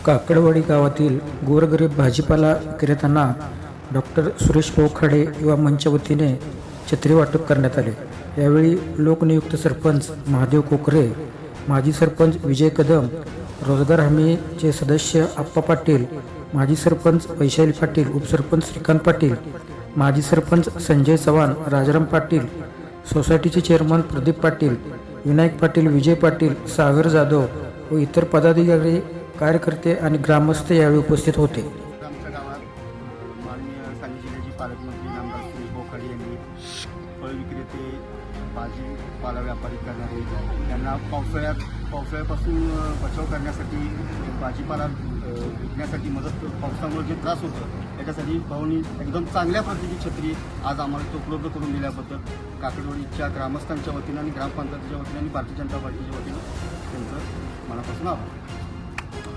काकडवाडी गावातील गोरगरीब भाजीपाला विक्रेत्यांना डॉक्टर सुरेश पोखाडे युवा मंचच्या वतीने छत्री वाटप करण्यात आले। यावेळी लोकनियुक्त सरपंच महादेव कोकरे, माजी सरपंच विजय कदम, रोजगार हमीचे सदस्य आप्पा पाटील, माजी सरपंच वैशाली पाटील, उपसरपंच श्रीकांत पाटील, माजी सरपंच संजय चव्हाण, राजाराम पाटील, सोसायटीचे चेअरमन प्रदीप पाटील, विनायक पाटील, विजय पाटील, सागर जाधव व इतर पदाधिकारी, कार्यकर्ते आणि ग्रामस्थ यावेळी उपस्थित होते। आमच्या गावात माननीय सांगली जिल्ह्याचे पालकमंत्री नामदार सुरेश पोखाडे यांनी फळ विक्रेते, भाजीपाला व्यापारी करणारे यांना पावसाळ्यापासून बचाव करण्यासाठी, भाजीपाला विकण्यासाठी मदत, पावसामुळे जे त्रास होतो त्याच्यासाठी भाऊनी एकदम चांगल्या प्रतीची छत्री आज आम्हाला उपलब्ध करून दिल्याबद्दल काकडवाडीच्या ग्रामस्थांच्या वतीनं आणि ग्रामपंचायतीच्या वतीनं आणि भारतीय जनता पार्टीच्या वतीनं त्यांचं मनापासून आभार।